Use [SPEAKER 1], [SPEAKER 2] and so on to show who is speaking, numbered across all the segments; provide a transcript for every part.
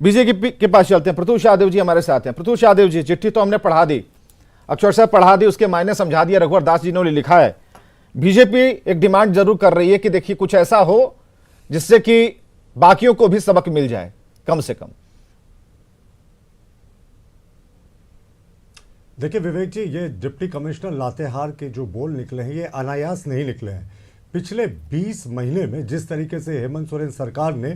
[SPEAKER 1] BJP के पास चलते हैं। प्रतुल शाहदेव जी हमारे साथ हैं। प्रतुल शाहदेव जी, चिट्ठी तो हमने पढ़ा दी, अक्षर साहब पढ़ा दी, उसके मायने समझा दिया, रघुवर दास जी ने लिखा है। बीजेपी एक डिमांड जरूर कर रही है कि देखिए कुछ ऐसा हो जिससे कि बाकियों को भी सबक मिल जाए कम से कम।
[SPEAKER 2] देखिए विवेक जी, ये डिप्टी कमिश्नर लातेहार के जो बोल निकले हैं ये अनायास नहीं निकले हैं। पिछले 20 महीने में जिस तरीके से हेमंत सोरेन सरकार ने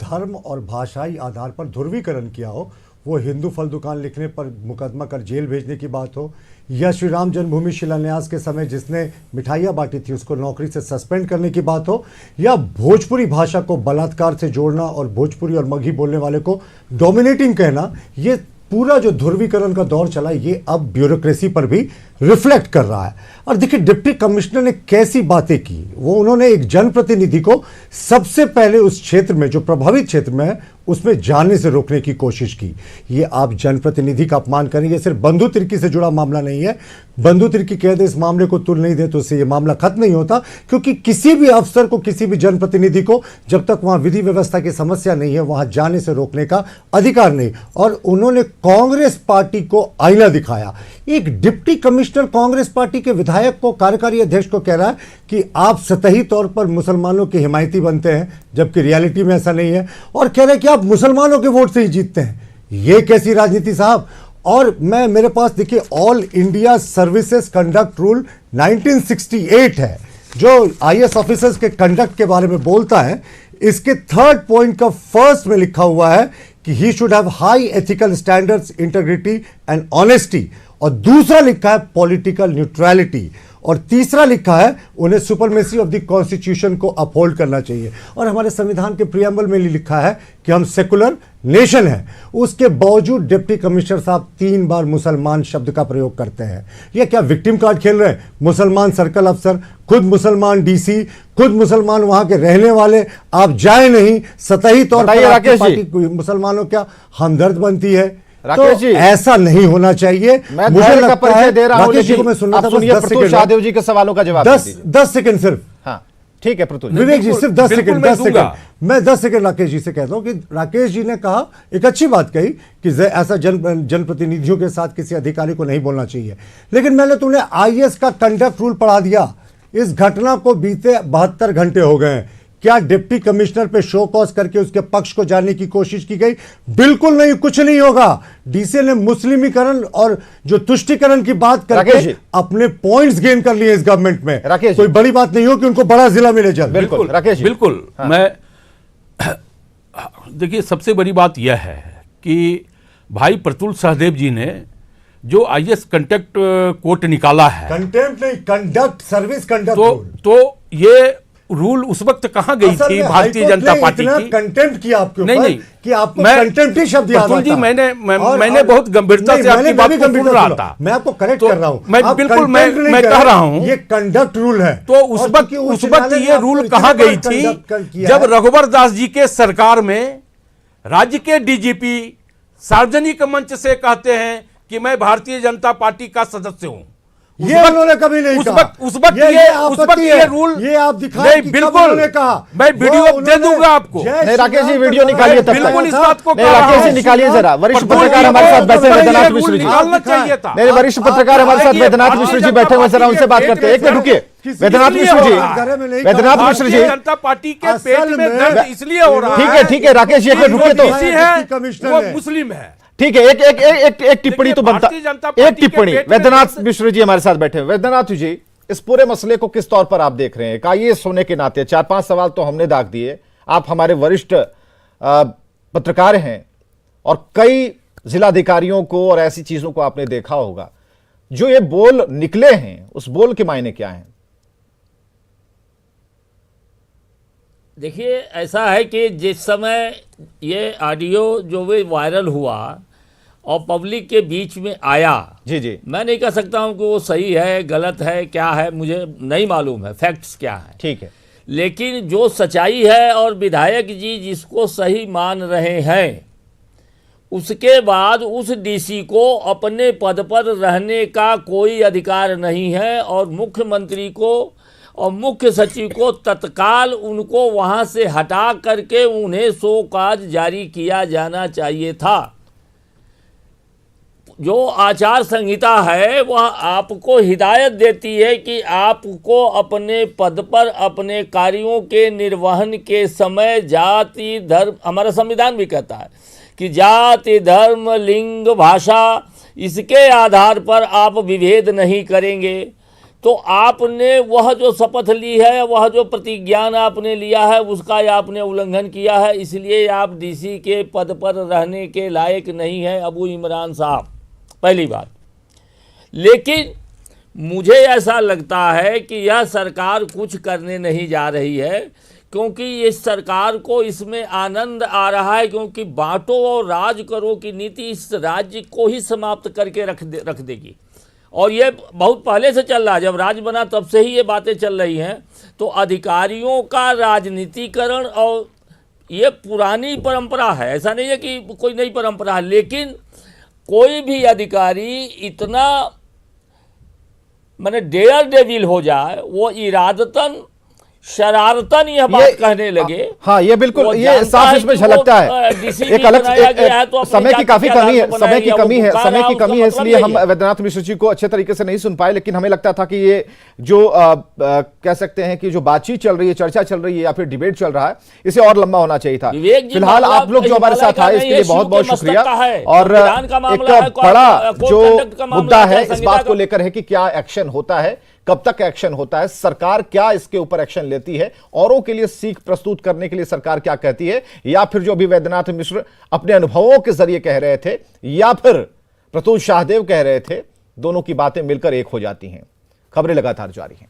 [SPEAKER 2] धर्म और भाषाई आधार पर ध्रुवीकरण किया हो, वो हिंदू फल दुकान लिखने पर मुकदमा कर जेल भेजने की बात हो, या श्री राम जन्मभूमि शिलान्यास के समय जिसने मिठाइयाँ बांटी थी उसको नौकरी से सस्पेंड करने की बात हो, या भोजपुरी भाषा को बलात्कार से जोड़ना और भोजपुरी और मगही बोलने वाले को डोमिनेटिंग कहना, ये पूरा जो ध्रुवीकरण का दौर चला ये अब ब्यूरोक्रेसी पर भी रिफ्लेक्ट कर रहा है। और देखिए डिप्टी कमिश्नर ने कैसी बातें की, वो उन्होंने एक जनप्रतिनिधि को सबसे पहले उस क्षेत्र में जो प्रभावित क्षेत्र में है उसमें जाने से रोकने की कोशिश की। ये आप जनप्रतिनिधि का अपमान करेंगे, सिर्फ बंधु तिर्की से जुड़ा मामला नहीं है। बंधु तिर्की कह दे इस मामले को तुल नहीं दे तो इससे ये मामला खत्म नहीं होता, क्योंकि किसी भी अफसर को, किसी भी जनप्रतिनिधि को जब तक वहां विधि व्यवस्था की समस्या नहीं है वहां जाने से रोकने का अधिकार नहीं। और उन्होंने कांग्रेस पार्टी को आईना दिखाया। एक डिप्टी कमिश्नर कांग्रेस पार्टी के विधायक को, कार्यकारी अध्यक्ष को कह रहा है कि आप सतही तौर पर मुसलमानों के हिमायती बनते हैं, जबकि रियलिटी में ऐसा नहीं है, और कह रहे हैं कि आप मुसलमानों के वोट से ही जीतते हैं। ये कैसी राजनीति साहब। और मेरे पास देखिए all India services conduct rule 1968 है जो आईएएस ऑफिसर्स के कंडक्ट के बारे में बोलता है। इसके 3rd पॉइंट का फर्स्ट में लिखा हुआ है कि he should have high ethical standards, integrity and honesty, और दूसरा लिखा है पॉलिटिकल न्यूट्रलिटी, और तीसरा लिखा है उन्हें सुपरमेसी ऑफ द कॉन्स्टिट्यूशन को अपहोल्ड करना चाहिए। और हमारे संविधान के प्रियम्बल में लिखा है कि हम सेकुलर नेशन है। उसके बावजूद डिप्टी कमिश्नर साहब 3 बार मुसलमान शब्द का प्रयोग करते हैं। ये क्या विक्टिम कार्ड खेल रहे हैं? मुसलमान सर्कल अफसर, खुद मुसलमान डीसी, खुद मुसलमान वहां के रहने वाले, आप जाए नहीं, सतही तौर पर मुसलमानों क्या हमदर्द बनती है? राकेश जी, ऐसा नहीं होना चाहिए।
[SPEAKER 1] मैं मुझे लगता है दे रहा हूं, राकेश जी को मैं सुनना था, 10 सेकंड शाहदेव जी के सवालों का जवाब
[SPEAKER 2] 10 सेकंड सिर्फ।
[SPEAKER 1] हाँ ठीक है प्रतुल।
[SPEAKER 2] विवेक जी सिर्फ 10 सेकंड मैं 10 सेकंड राकेश जी से कहता हूं कि राकेश जी ने कहा, एक अच्छी बात कही कि ऐसा जनप्रतिनिधियों के साथ किसी अधिकारी को नहीं बोलना चाहिए, लेकिन मैंने तुमने आईएएस का कंडक्ट रूल पढ़ा दिया। इस घटना को बीते 72 घंटे हो गए हैं। क्या डिप्टी कमिश्नर पे शो कॉज करके उसके पक्ष को जानने की कोशिश की गई? बिल्कुल नहीं, कुछ नहीं होगा। डीसी ने मुस्लिमीकरण और जो तुष्टिकरण की बात करके अपने पॉइंट्स गेन कर लिए इस गवर्नमेंट में। कोई बड़ी बात नहीं हो कि उनको बड़ा जिला मिले जल्द।
[SPEAKER 1] बिल्कुल राकेश,
[SPEAKER 3] बिल्कुल। हाँ। मैं देखिए सबसे बड़ी बात यह है कि भाई प्रतुल शाहदेव जी ने जो आईएएस कंडक्ट कोर्ट निकाला है,
[SPEAKER 2] कंटेम्प्ट नहीं, कंडक्ट सर्विस कंडक्ट,
[SPEAKER 3] तो ये रूल उस वक्त कहां गई थी भारतीय जनता पार्टी की?
[SPEAKER 2] कंटेम्प्ट किया आपके ऊपर,
[SPEAKER 3] नहीं
[SPEAKER 2] कि आपको कंटेम्प्ट ही शब्द याद आता।
[SPEAKER 3] जी मैंने बहुत गंभीरता से आपकी बात को सुन रहा था।
[SPEAKER 2] मैं आपको करेक्ट कर रहा हूं।
[SPEAKER 3] मैं बिल्कुल मैं कह रहा हूं
[SPEAKER 2] ये कंडक्ट रूल है।
[SPEAKER 3] तो उस वक्त ये रूल कहां गई थी जब रघुवर दास जी के सरकार में राज्य के डीजीपी सार्वजनिक मंच से कहते हैं कि मैं भारतीय जनता पार्टी का सदस्य हूं।
[SPEAKER 2] ये उन्होंने कभी नहीं कहा।
[SPEAKER 3] उस वक्त ये रूल,
[SPEAKER 2] ये आप दिखाएं कि
[SPEAKER 3] बिल्कुल
[SPEAKER 2] उन्होंने कहा।
[SPEAKER 3] मैं वीडियो दे दूंगा आपको।
[SPEAKER 1] नहीं राकेश जी वीडियो निकालिए,
[SPEAKER 3] बिल्कुल इस बात को
[SPEAKER 1] राकेश जी निकालिए जरा। वरिष्ठ पत्रकार हमारे साथ बैठे वैद्यनाथ मिश्र जी
[SPEAKER 3] निकालना चाहिए था।
[SPEAKER 1] मेरे वरिष्ठ पत्रकार हमारे साथ वैद्यनाथ मिश्र जी बैठे हुए, जरा उनसे बात करते हैं। एक मिनट रुकिए वैद्यनाथ मिश्र जी, वैद्यनाथ मिश्र जी,
[SPEAKER 3] जनता पार्टी के पेट में दर्द इसलिए हो रहा है।
[SPEAKER 1] ठीक है राकेश जी, एक मिनट रुकिए।
[SPEAKER 3] तो वो मुस्लिम है,
[SPEAKER 1] ठीक है, एक टिप्पणी तो बनता, एक टिप्पणी। वैद्यनाथ मिश्र जी हमारे साथ बैठे हैं। वैद्यनाथ जी, इस पूरे मसले को किस तौर पर आप देख रहे हैं? आईएएस होने के नाते 4-5 सवाल तो हमने दाग दिए, आप हमारे वरिष्ठ पत्रकार हैं और कई जिलाधिकारियों को और ऐसी चीजों को आपने देखा होगा। जो ये बोल निकले हैं, उस बोल के मायने क्या हैं?
[SPEAKER 4] देखिए ऐसा है कि जिस समय ये ऑडियो जो भी वायरल हुआ और पब्लिक के बीच में आया, जी मैं नहीं कह सकता हूं कि वो सही है गलत है क्या है, मुझे नहीं मालूम है फैक्ट्स क्या है, ठीक है, लेकिन जो सच्चाई है और विधायक जी जिसको सही मान रहे हैं उसके बाद उस डीसी को अपने पद पर रहने का कोई अधिकार नहीं है और मुख्यमंत्री को और मुख्य सचिव को तत्काल उनको वहां से हटा करके उन्हें शोकॉज जारी किया जाना चाहिए था। जो आचार संहिता है वह आपको हिदायत देती है कि आपको अपने पद पर अपने कार्यों के निर्वहन के समय जाति धर्म, हमारा संविधान भी कहता है कि जाति धर्म लिंग भाषा इसके आधार पर आप विभेद नहीं करेंगे। तो आपने वह जो शपथ ली है, वह जो प्रतिज्ञान आपने लिया है, उसका आपने उल्लंघन किया है, इसलिए आप डीसी के पद पर रहने के लायक नहीं हैं अबू इमरान साहब, पहली बात। लेकिन मुझे ऐसा लगता है कि यह सरकार कुछ करने नहीं जा रही है, क्योंकि इस सरकार को इसमें आनंद आ रहा है, क्योंकि बांटो और राज करो की नीति इस राज्य को ही समाप्त करके रख देगी। और ये बहुत पहले से चल रहा है, जब राज बना तब से ही ये बातें चल रही हैं। तो अधिकारियों का राजनीतिकरण, और ये पुरानी परंपरा है, ऐसा नहीं है कि कोई नई परंपरा है, लेकिन कोई भी अधिकारी इतना माने डेयर डेविल हो जाए, वो इरादतन शरारतन यह बात कहने लगे।
[SPEAKER 1] हाँ, ये बिल्कुल ये साफ इसमें झलकता है। एक अलग समय की काफी कमी है, समय की कमी है, इसलिए हम वैद्यनाथ मिश्र जी को अच्छे तरीके से नहीं सुन पाए। लेकिन हमें लगता था कि ये जो कह सकते हैं कि जो बातचीत चल रही है, चर्चा चल रही है या फिर डिबेट चल रहा है, इसे और लंबा होना चाहिए था। फिलहाल आप लोग जो हमारे साथ आए इसके लिए बहुत बहुत शुक्रिया। और एक बड़ा जो मुद्दा है इस बात को लेकर है कि क्या एक्शन होता है, कब तक एक्शन होता है, सरकार क्या इसके ऊपर एक्शन लेती है, औरों के लिए सीख प्रस्तुत करने के लिए सरकार क्या कहती है, या फिर जो अभी वैद्यनाथ मिश्र अपने अनुभवों के जरिए कह रहे थे या फिर प्रतुल शाहदेव कह रहे थे, दोनों की बातें मिलकर एक हो जाती हैं। खबरें लगातार जारी हैं।